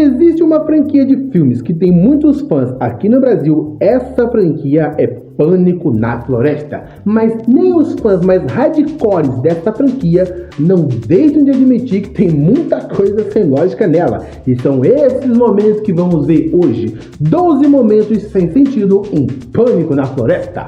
existe uma franquia de filmes que tem muitos fãs aqui no Brasil, essa franquia é Pânico na Floresta. Mas nem os fãs mais hardcores dessa franquia não deixam de admitir que tem muita coisa sem lógica nela. E são esses momentos que vamos ver hoje. 12 momentos sem sentido em Pânico na Floresta.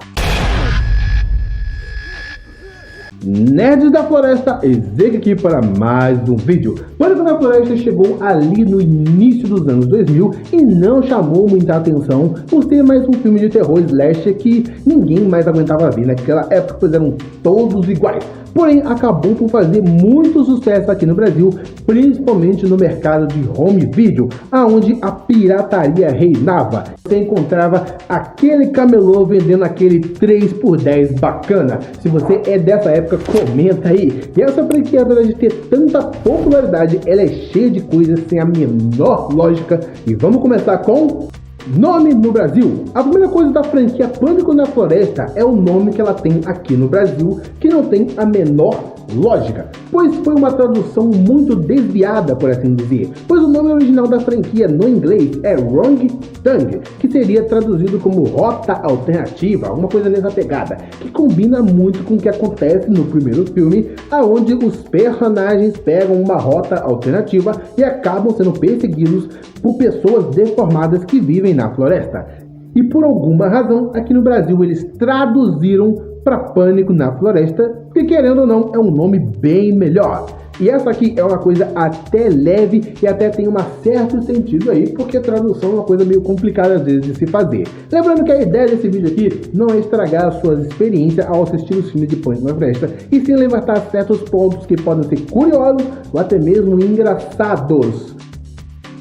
Nerds da Floresta, Ezek aqui para mais um vídeo. Pânico na Floresta chegou ali no início dos anos 2000 e não chamou muita atenção por ser mais um filme de terror slasher que ninguém mais aguentava ver naquela época, pois eram todos iguais. Porém, acabou por fazer muito sucesso aqui no Brasil, principalmente no mercado de home video, aonde a pirataria reinava. Você encontrava aquele camelô vendendo aquele 3x10 bacana. Se você é dessa época, comenta aí. E essa franquia, apesar de ter tanta popularidade, ela é cheia de coisas sem a menor lógica. E vamos começar com nome no Brasil. A primeira coisa da franquia Pânico na Floresta é o nome que ela tem aqui no Brasil, que não tem a menor lógica, pois foi uma tradução muito desviada, por assim dizer, pois o nome original da franquia no inglês é Wrong Turn, que seria traduzido como Rota Alternativa, alguma coisa nessa pegada, que combina muito com o que acontece no primeiro filme, aonde os personagens pegam uma rota alternativa e acabam sendo perseguidos por pessoas deformadas que vivem na floresta. E por alguma razão, aqui no Brasil eles traduziram para Pânico na Floresta, que querendo ou não é um nome bem melhor. E essa aqui é uma coisa até leve e até tem um certo sentido aí, porque a tradução é uma coisa meio complicada às vezes de se fazer. Lembrando que a ideia desse vídeo aqui não é estragar as suas experiências ao assistir os filmes de Pânico na Floresta, e sim levantar certos pontos que podem ser curiosos ou até mesmo engraçados.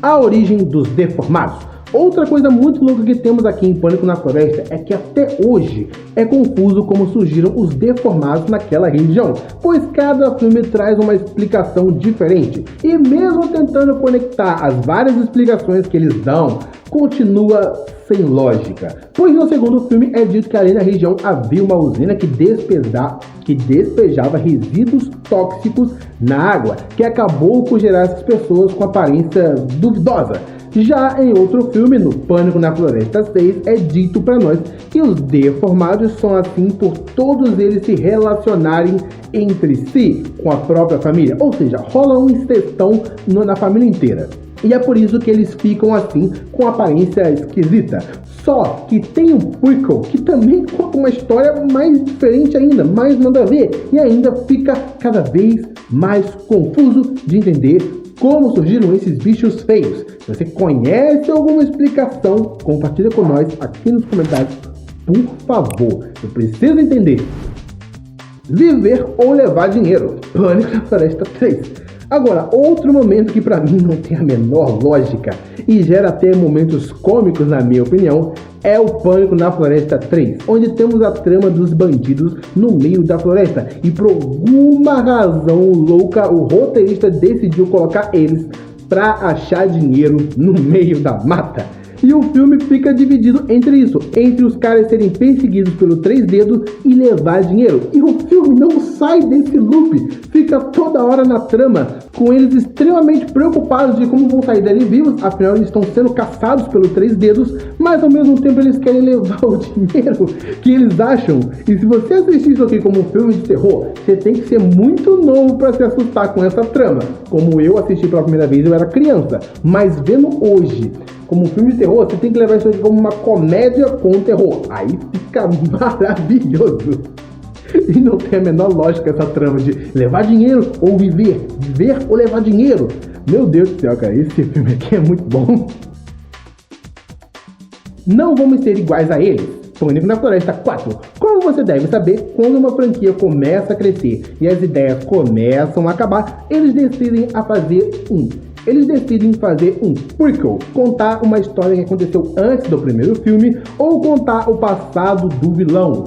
A origem dos deformados. Outra coisa muito louca que temos aqui em Pânico na Floresta é que até hoje é confuso como surgiram os deformados naquela região, pois cada filme traz uma explicação diferente, e mesmo tentando conectar as várias explicações que eles dão, continua sem lógica, pois no segundo filme é dito que ali na região havia uma usina que despejava resíduos tóxicos na água, que acabou por gerar essas pessoas com aparência duvidosa. Já em outro filme, no Pânico na Floresta 6, é dito para nós que os deformados são assim por todos eles se relacionarem entre si com a própria família, ou seja, rola um incestão na família inteira. E é por isso que eles ficam assim, com aparência esquisita. Só que tem um prequel que também conta uma história mais diferente ainda, mais nada a ver, e ainda fica cada vez mais confuso de entender como surgiram esses bichos feios. Se você conhece alguma explicação, compartilha com nós aqui nos comentários, por favor. Eu preciso entender. Viver ou levar dinheiro. Pânico na Floresta 3. Agora, outro momento que pra mim não tem a menor lógica e gera até momentos cômicos na minha opinião, é o Pânico na Floresta 3, onde temos a trama dos bandidos no meio da floresta e por alguma razão louca o roteirista decidiu colocar eles pra achar dinheiro no meio da mata. E o filme fica dividido entre isso, entre os caras serem perseguidos pelo Três Dedos e levar dinheiro. E o filme não sai desse loop, fica toda hora na trama, com eles extremamente preocupados de como vão sair dali vivos, afinal eles estão sendo caçados pelo Três Dedos, mas ao mesmo tempo eles querem levar o dinheiro que eles acham. E se você assistir isso aqui como um filme de terror, você tem que ser muito novo para se assustar com essa trama. Como eu assisti pela primeira vez, eu era criança, mas vendo hoje como um filme de terror, você tem que levar isso aqui como uma comédia com terror. Aí fica maravilhoso. E não tem a menor lógica essa trama de levar dinheiro ou viver. Viver ou levar dinheiro. Meu Deus do céu, cara. Esse filme aqui é muito bom. Não vamos ser iguais a eles. Pânico na Floresta 4. Como você deve saber, quando uma franquia começa a crescer e as ideias começam a acabar, eles decidem fazer um prequel, contar uma história que aconteceu antes do primeiro filme ou contar o passado do vilão.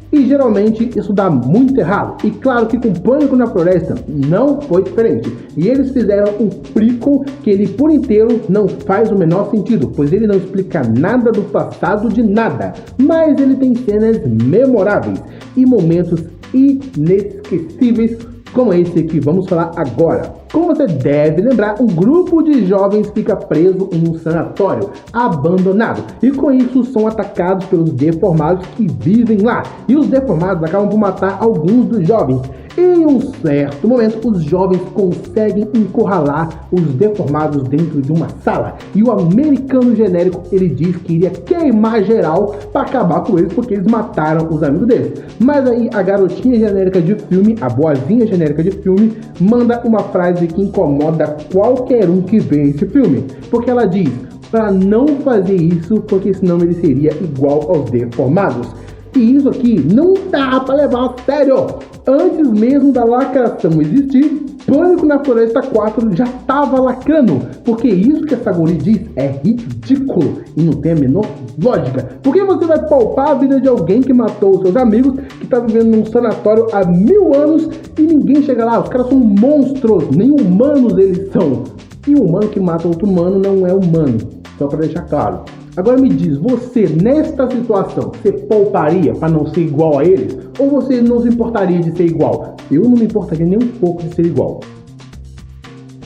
E geralmente isso dá muito errado. E claro que com Pânico na Floresta não foi diferente. E eles fizeram um prequel que ele por inteiro não faz o menor sentido, pois ele não explica nada do passado de nada. Mas ele tem cenas memoráveis e momentos inesquecíveis, como esse que vamos falar agora. Como você deve lembrar, um grupo de jovens fica preso em um sanatório abandonado e com isso são atacados pelos deformados que vivem lá. E os deformados acabam por matar alguns dos jovens. Em um certo momento, os jovens conseguem encurralar os deformados dentro de uma sala. E o americano genérico, ele diz que iria queimar geral para acabar com eles porque eles mataram os amigos deles. Mas aí a garotinha genérica de filme, a boazinha genérica de filme, manda uma frase que incomoda qualquer um que vê esse filme. Porque ela diz para não fazer isso porque senão ele seria igual aos deformados. E isso aqui não dá para levar a sério. Antes mesmo da lacração existir, Pânico na Floresta 4 já estava lacrando. Porque isso que essa guri diz é ridículo e não tem a menor lógica. Por que você vai poupar a vida de alguém que matou os seus amigos, que está vivendo num sanatório há 1000 anos e ninguém chega lá? Os caras são monstros, nem humanos eles são. E um humano que mata outro humano não é humano, só para deixar claro. Agora me diz, você nesta situação, você pouparia para não ser igual a eles? Ou você não se importaria de ser igual? Eu não me importaria nem um pouco de ser igual.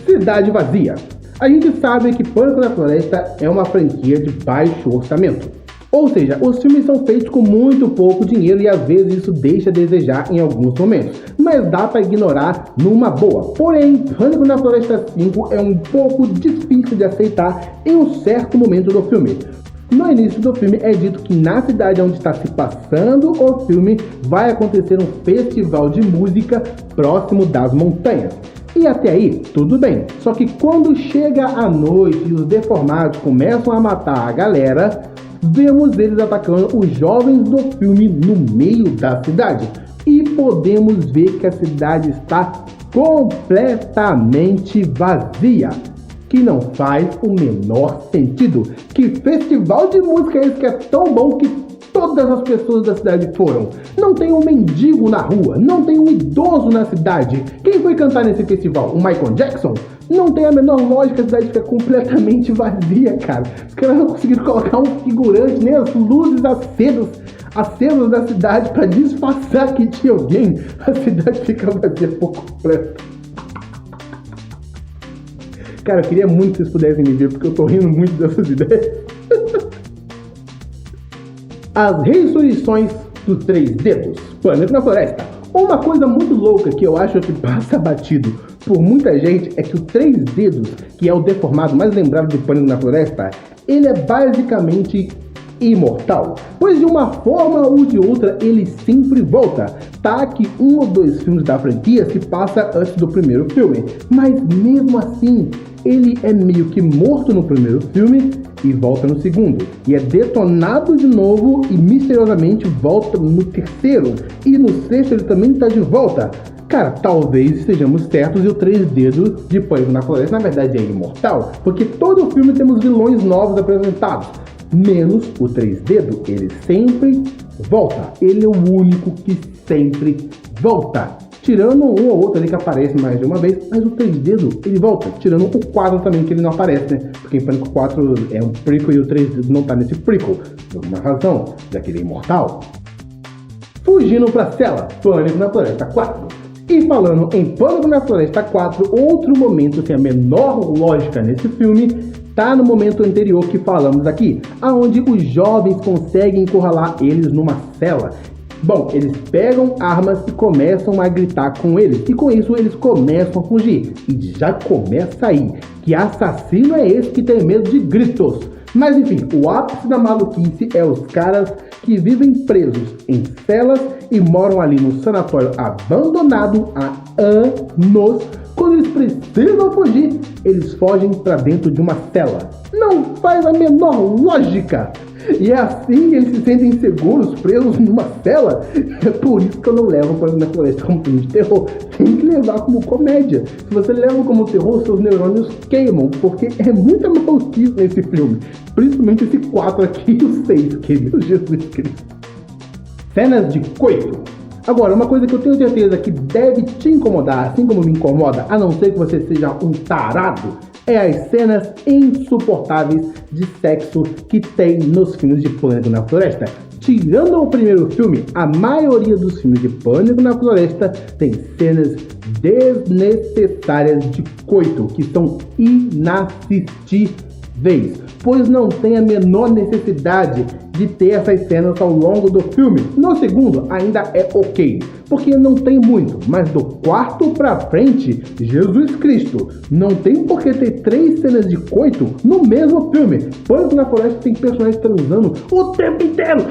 Cidade Vazia. A gente sabe que Pânico na Floresta é uma franquia de baixo orçamento. Ou seja, os filmes são feitos com muito pouco dinheiro e às vezes isso deixa a desejar em alguns momentos. Mas dá para ignorar numa boa. Porém, Pânico na Floresta 5 é um pouco difícil de aceitar em um certo momento do filme. No início do filme é dito que na cidade onde está se passando o filme vai acontecer um festival de música próximo das montanhas. E até aí, tudo bem. Só que quando chega a noite e os deformados começam a matar a galera, vemos eles atacando os jovens do filme no meio da cidade. E podemos ver que a cidade está completamente vazia. Que não faz o menor sentido. Que festival de música é esse que é tão bom que todas as pessoas da cidade foram? Não tem um mendigo na rua, não tem um idoso na cidade. Quem foi cantar nesse festival? O Michael Jackson? Não tem a menor lógica, a cidade fica completamente vazia, cara. Os caras não conseguiram colocar um figurante, nem as luzes acesas da cidade para disfarçar que tinha alguém. A cidade fica vazia por completo. Cara, eu queria muito que vocês pudessem me ver, porque eu tô rindo muito dessas ideias. As ressurreições dos Três Dedos. Pânico na Floresta. Uma coisa muito louca que eu acho que passa batido por muita gente é que o Três Dedos, que é o deformado mais lembrado de Pânico na Floresta, ele é basicamente imortal, pois de uma forma ou de outra ele sempre volta. Tá que um ou dois filmes da franquia se passa antes do primeiro filme, mas mesmo assim ele é meio que morto no primeiro filme e volta no segundo, e é detonado de novo e misteriosamente volta no terceiro, e no sexto ele também tá de volta. Cara, talvez estejamos certos e o Três Dedos de Pânico na Floresta na verdade é imortal, porque todo filme temos vilões novos apresentados, menos o Três Dedos, ele sempre volta. Ele é o único que sempre volta. Tirando um ou outro ali que aparece mais de uma vez, mas o Três Dedos, ele volta. Tirando o 4 também, que ele não aparece, né? Porque em Pânico 4 é um prequel e o Três Dedos não tá nesse prequel. Por uma razão, já que ele é imortal. Fugindo pra cela, Pânico na Floresta 4. E falando em Pânico na Floresta 4, outro momento sem a menor lógica nesse filme tá no momento anterior que falamos aqui, aonde os jovens conseguem encurralar eles numa cela. Bom, eles pegam armas e começam a gritar com eles, e com isso eles começam a fugir. E já começa aí, que assassino é esse que tem medo de gritos? Mas enfim, o ápice da maluquice é os caras que vivem presos em celas e moram ali no sanatório abandonado há anos. Quando eles precisam fugir, eles fogem para dentro de uma cela. Não faz a menor lógica! E é assim que eles se sentem seguros, presos numa cela. É por isso que eu não levo Pânico na Floresta como filme de terror. Tem que levar como comédia. Se você leva como terror, seus neurônios queimam, porque é muita maluquice nesse filme. Principalmente esse 4 aqui e o 6, que meu Jesus Cristo. Cenas de coito. Agora, uma coisa que eu tenho certeza que deve te incomodar, assim como me incomoda, a não ser que você seja um tarado, é as cenas insuportáveis de sexo que tem nos filmes de Pânico na Floresta. Tirando o primeiro filme, a maioria dos filmes de Pânico na Floresta tem cenas desnecessárias de coito, que são inassistíveis, pois não tem a menor necessidade de ter essas cenas ao longo do filme. No segundo, ainda é ok, porque não tem muito, mas do quarto pra frente, Jesus Cristo, não tem por que ter 3 cenas de coito no mesmo filme. Pânico na Floresta tem personagens transando o tempo inteiro.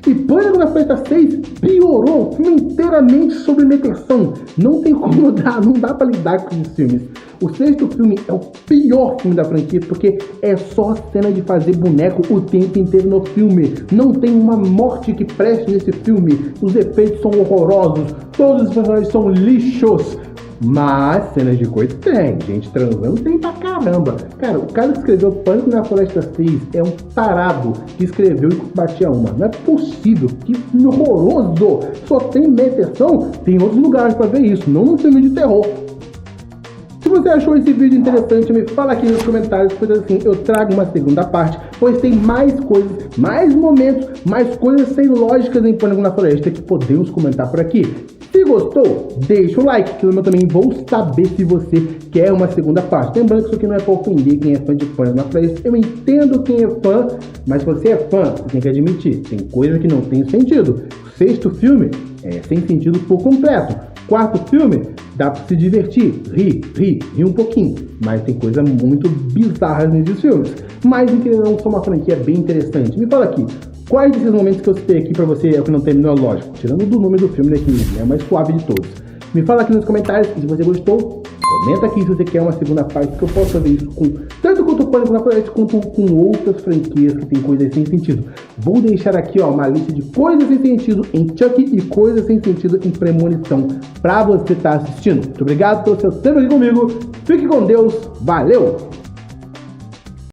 E Pânico na Floresta 6 piorou o filme inteiramente sobre meteção. Não tem como dar, não dá pra lidar com esses filmes. O 6º filme é o pior filme da franquia, porque é só cena de fazer boneco o tempo inteiro no filme. Não tem uma morte que preste nesse filme. Os efeitos são horrorosos. Todos os personagens são lixos. Mas cenas de coito tem, gente transando tem pra caramba. Cara, o cara que escreveu Pânico na Floresta 6 é um tarado que escreveu e batia uma. Não é possível, que filme horroroso. Só tem meteção, tem outros lugares pra ver isso, não num filme de terror. Se você achou esse vídeo interessante, me fala aqui nos comentários, pois assim eu trago uma segunda parte, pois tem mais coisas, mais momentos, mais coisas sem lógicas em Pânico na Floresta que podemos comentar por aqui. Se gostou, deixa o like, que eu também vou saber se você quer uma segunda parte. Lembrando que isso aqui não é pra ofender quem é fã de Pânico na Floresta. Eu entendo quem é fã, mas se você é fã, você tem que admitir, tem coisa que não tem sentido. O 6º filme é sem sentido por completo. 4º filme, dá pra se divertir, rir um pouquinho, mas tem coisa muito bizarra nesses filmes. Mas em que não são uma franquia bem interessante. Me fala aqui, quais desses momentos que eu citei aqui pra você é o que não terminou lógico? Tirando do nome do filme, né, que é o mais suave de todos. Me fala aqui nos comentários se você gostou. Comenta aqui se você quer uma segunda parte, que eu posso fazer isso com tanto quanto o Pânico na Floresta, quanto com outras franquias que tem coisas sem sentido. Vou deixar aqui uma lista de coisas sem sentido em Chuck e coisas sem sentido em Premonição pra você estar assistindo. Muito obrigado pelo seu tempo aqui comigo. Fique com Deus. Valeu!